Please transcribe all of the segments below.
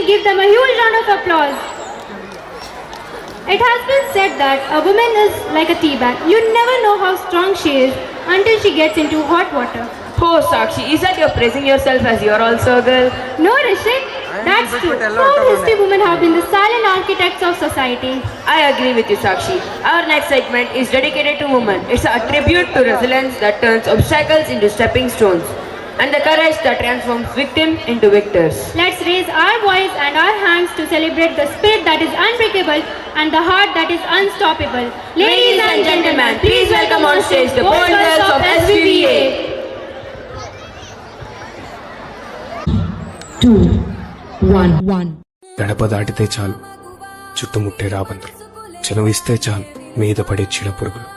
give them a huge round of applause. It has been said that a woman is like a tea bag. You never know how strong she is until she gets into hot water. Oh, Sakshi, is that you're praising yourself as you're also a girl? No, Rishik, that's true. All history women have been the silent architects of society. I agree with you, Sakshi. Our next segment is dedicated to women. It's a tribute to resilience that turns obstacles into stepping stones, and the courage that transforms victims into victors. Let's raise our voice and our hands to celebrate the spirit that is unbreakable and the heart that is unstoppable. Ladies and gentlemen, please welcome on stage the bold girls of SVVA. 2, 1. గడప దాటితే చాలు చుట్టుముట్టే రాబందులు, చనువిస్తే చాలు మీద పడే చీడ పురుగులు.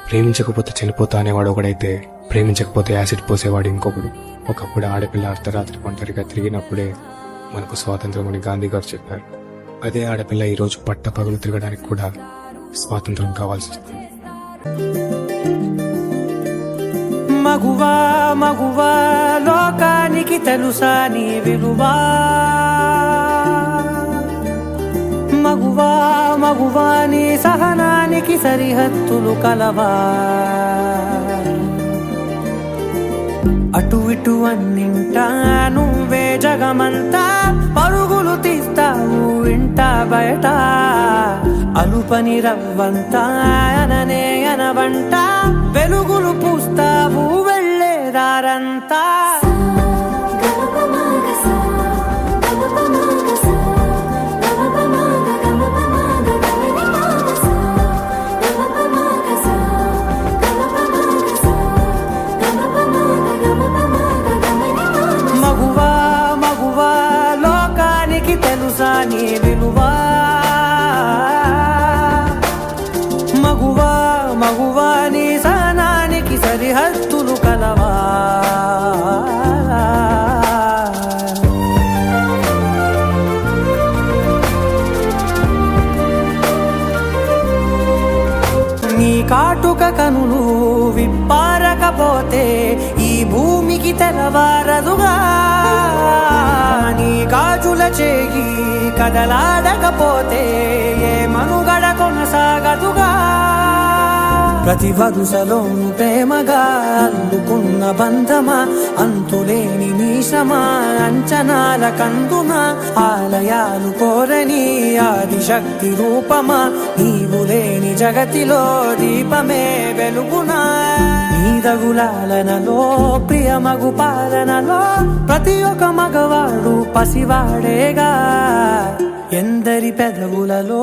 ప్రేమించకపోతే చనిపోతా అనేవాడు ఒకడైతే, ప్రేమించకపోతే acid పోసేవాడు ఇంకొకడు. ఒకప్పుడు ఆడపిల్ల అర్ధరాత్రి ఒంటరిగా తిరిగినప్పుడే మనకు స్వాతంత్రం అని గాంధీ గారు చెప్పారు. అదే ఆడపిల్ల ఈరోజు పట్ట పగులు తిరగడానికి కూడా స్వాతంత్రం కావాల్సి వస్తుంది. మగువా మగువా లోకానికి తెలుసా నీ విలువా, మగువా మగువా నీ సహనానికి సరిహద్దులు కలవా, అటు ఇటు అన్నింటా నువ్వే జగమంతా, పరుగులు తీస్తావు ఇంట బయట, అలుపని రవ్వంతా అననే అనవంట, వెలుగులు పూస్తావు వెళ్ళేదారంతా. మగువా మగువా లోకానికి తెలుసా నీ విలువా, మగువా మగువా నీ సహనానికి సరిహద్దులు కలవా. నీ కాటుక కనులు విప్పారకపోతే ఈ భూమికి తెలవారదుగా, నీ గాజుల చేయి కదలాడకపోతే ఏ మనుగడ కొనసాగదుగా. ప్రతి వరుసలోను ప్రేమగా అల్లుకున్న బంధమా, అంతులేని నీశమా అంచనాల కందుమా, ఆలయాలు కోరని ఆదిశక్తి రూపమా, నీవు లేని జగతిలో దీపమే వెలుగునా. నీదగులాలనలో ప్రియమగు పాలనలో ప్రతి ఒక్క మగవాడు పసివాడేగా, ఎందరి పెదవులలో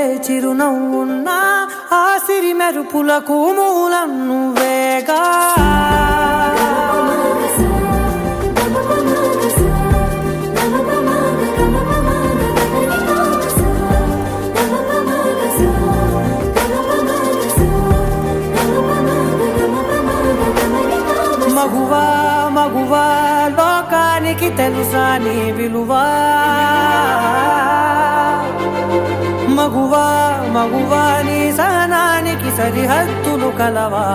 ఏ చిరునవ్వున్నా ఆ సిరి మెరుపులకు మూలం నువ్వేగా. మగువా మగువా లోకానికి తెలుసా నీ విలువా, మగువా మగువా నీ సహనానికి సరిహద్దులు కలవా.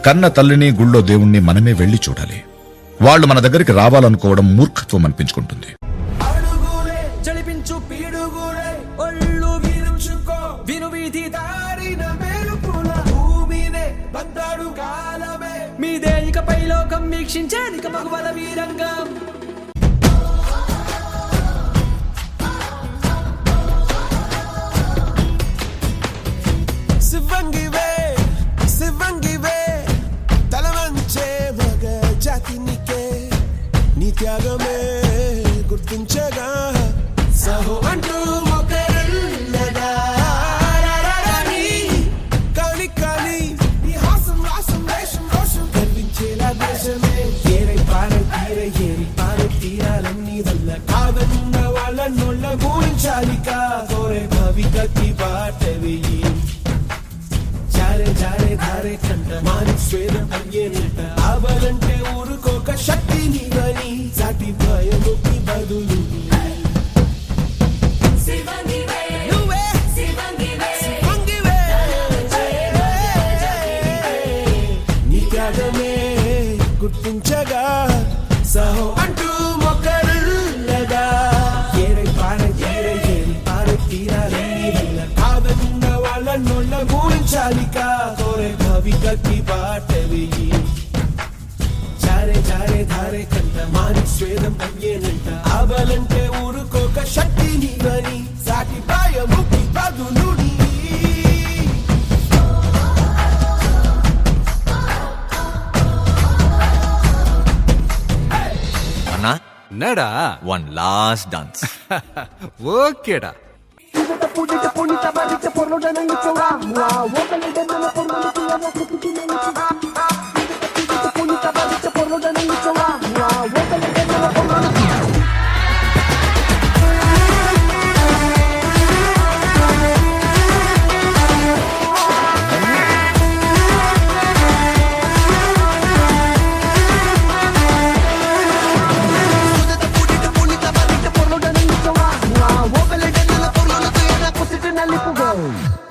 కన్న తల్లిని గుళ్ళో దేవుణ్ణి మనమే వెళ్లి చూడాలి. వాళ్ళు మన దగ్గరికి రావాలనుకోవడం మూర్ఖత్వం అనిపించుకుంటుంది. మీదే ఇకపై లోకం వీక్షించేది మగువల వీరంగం. శివంగివే శివంగివే తలవంచే మగ జాతినికే నీ త్యాగమే గుర్తించగా సహో అంటూ మొక్కరున్నదా కానీ కానీ నీ హాసం రాసం వేషం రోషం కనిపించేలా ఏరి పారే తీరాలన్నీ వల్ల కాదన్న వాళ్ళ నోళ్ళ ఊహించాలిక కోరే భవికకి బాట వెయ్యి జారే జారే ధారే కంట మాని స్వేదం అయ్యేనంట ఆవలంటే ఊరుకోక శక్తి నీవని సాటి భయముకి బదులు నువ్వే శివంగివే. నీ త్యాగమే గుర్తించగా సహో అంటూ మొక్కరులగా ఏరై పారే తీరాలన్నీ వల్ల కాదన్న వాళ్ళ నోళ్ళ ఊహించాలిక కోరే భవికకి బాట వెయ్యి జారే జారే ధారే కంట మాని స్వేదం అయ్యేనంట ఆవలంటే ఊరుకోక శక్తి నీవని సాటి భయముకి బదులు నీ. అన్నా నడా వన్ లాస్ట్ డాన్స్ ఓకేడా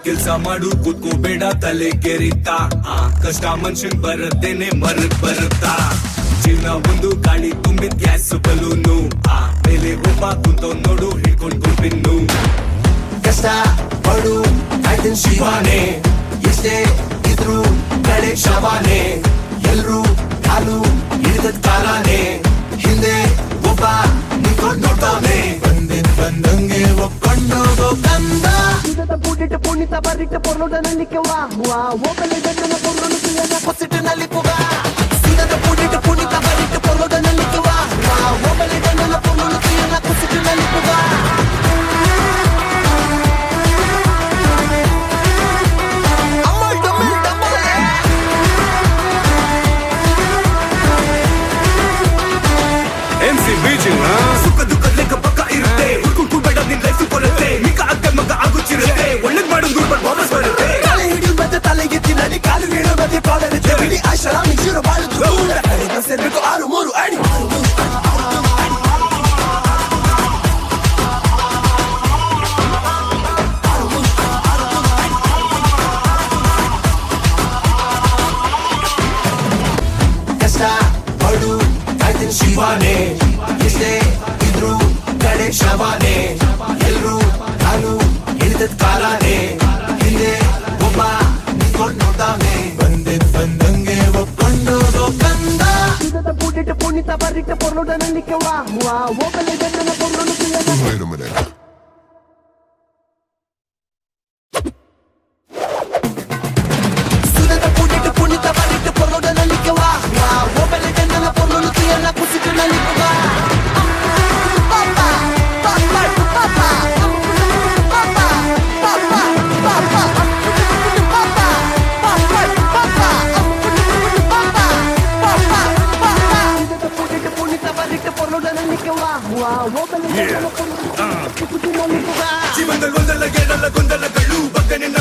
ಕೆಲ್ಸ ಮಾಡು ಕೂತ್ಕೋಬೇಡ ತಲೆ ಕೆರಿತಾ ಕಷ್ಟ ಮನುಷ್ಯನ್ ಬರತ್ತೇನೆ ಮರಕ್ ಬರುತ್ತಾ ಜೀವನ ಒಂದು ಗಾಳಿ ತುಂಬಿದ ಗ್ಯಾಸ್ ಬಲೂನು ಮೇಲೆ ಒಬ್ಬ ಕುಂತೋ ನೋಡು ಹಿಡ್ಕೊಂಡ್ ಗುಂಪಿನ್ನು ಕಷ್ಟ ಪಡು ಆಯ್ತನ್ ಶಿವಾನೆ ಎಷ್ಟೇ ಇದ್ರು ಕಡೆ ಶವಾನೆ ಎಲ್ರು ಕಾಲು ಹಿಡಿದ ಕಾಲಾನೆ ಹಿಂದೆ ಒಬ್ಬ ನಿಂತ್ಕೊಂಡ್ ನೋಡ್ತಾನೆ ಬಂದಂಗೆ ಒಪ್ಕೊಂಡೋಗೋ ಕಂದ MC ಬೀಚಿಂಗ್ ಸುಖ ದುಃಖ ಲೆಕ್ಕ ಪಕ್ಕ ಇರುತ್ತೆ ಹುಡ್ಕೊಂಡು ಬೇಡ ನಿನ್ ಲೈಫ್ ಕೊಡುತ್ತೆ ಮಿಕ್ಕ ಅಕ್ಕ ಮಗ ಆಗುತ್ತಿರುತ್ತೆ ಒಳ್ಳೇದ್ ಮಾಡೋದು ದುಡ್ಡು ವಾಪಸ್ ಬರುತ್ತೆ ತಲೆ ಹಿಡಿದು ಮತ್ತೆ ತಲೆಗೆ ತಿನ್ನಡಿ ಕಾಲು ನೀಡೋ ಮತ್ತೆ ಕಾಲರುತ್ತೆ ಬಿಡಿ ಆಶ್ರಮ ಜೀರೋ ಬಾಳುದು ಸೇರ್ಬೇಕು 6-3 ಅಡಿ ಕಷ್ಟ ಪಡು ಆಯ್ತನ್ ಶಿವಾನೆ ಎಷ್ಟೇ ಇದ್ರು ಕಡೆ ಶವಾನೆ ಎಲ್ರು ಕಾಲು ಹಿಡಿದ ಕಾಲಾನೆ ಹಿಂದೆ ಒಬ್ಬ ನಿಂತ್ಕೊಂಡ್ ನೋಡ್ತಾನೆ ಬಂದಂಗೆ ಒಪ್ಕೊಂಡೋಗೋ ಕಂದ Wait a minute. ಸುನದ ಪುಡಿಟ್ಟು ಪುಣಿತ ಬರಿಟ್ಟು ಪೊರೊಡನಲ್ಲಿಗೆ ವಾ ಒಬ್ಬಲೆ ಗಂಡನ ಪೊರಲು ತುಯನ್ನ ಕುಸಿತು ನಲಿಪುಗ ಜೀವನದಲ್ಲಿ ಒಂದಲ್ಲ ಗೊಂದಲಗಳು ಬಗ್ಗೆ ನಿನ್ನ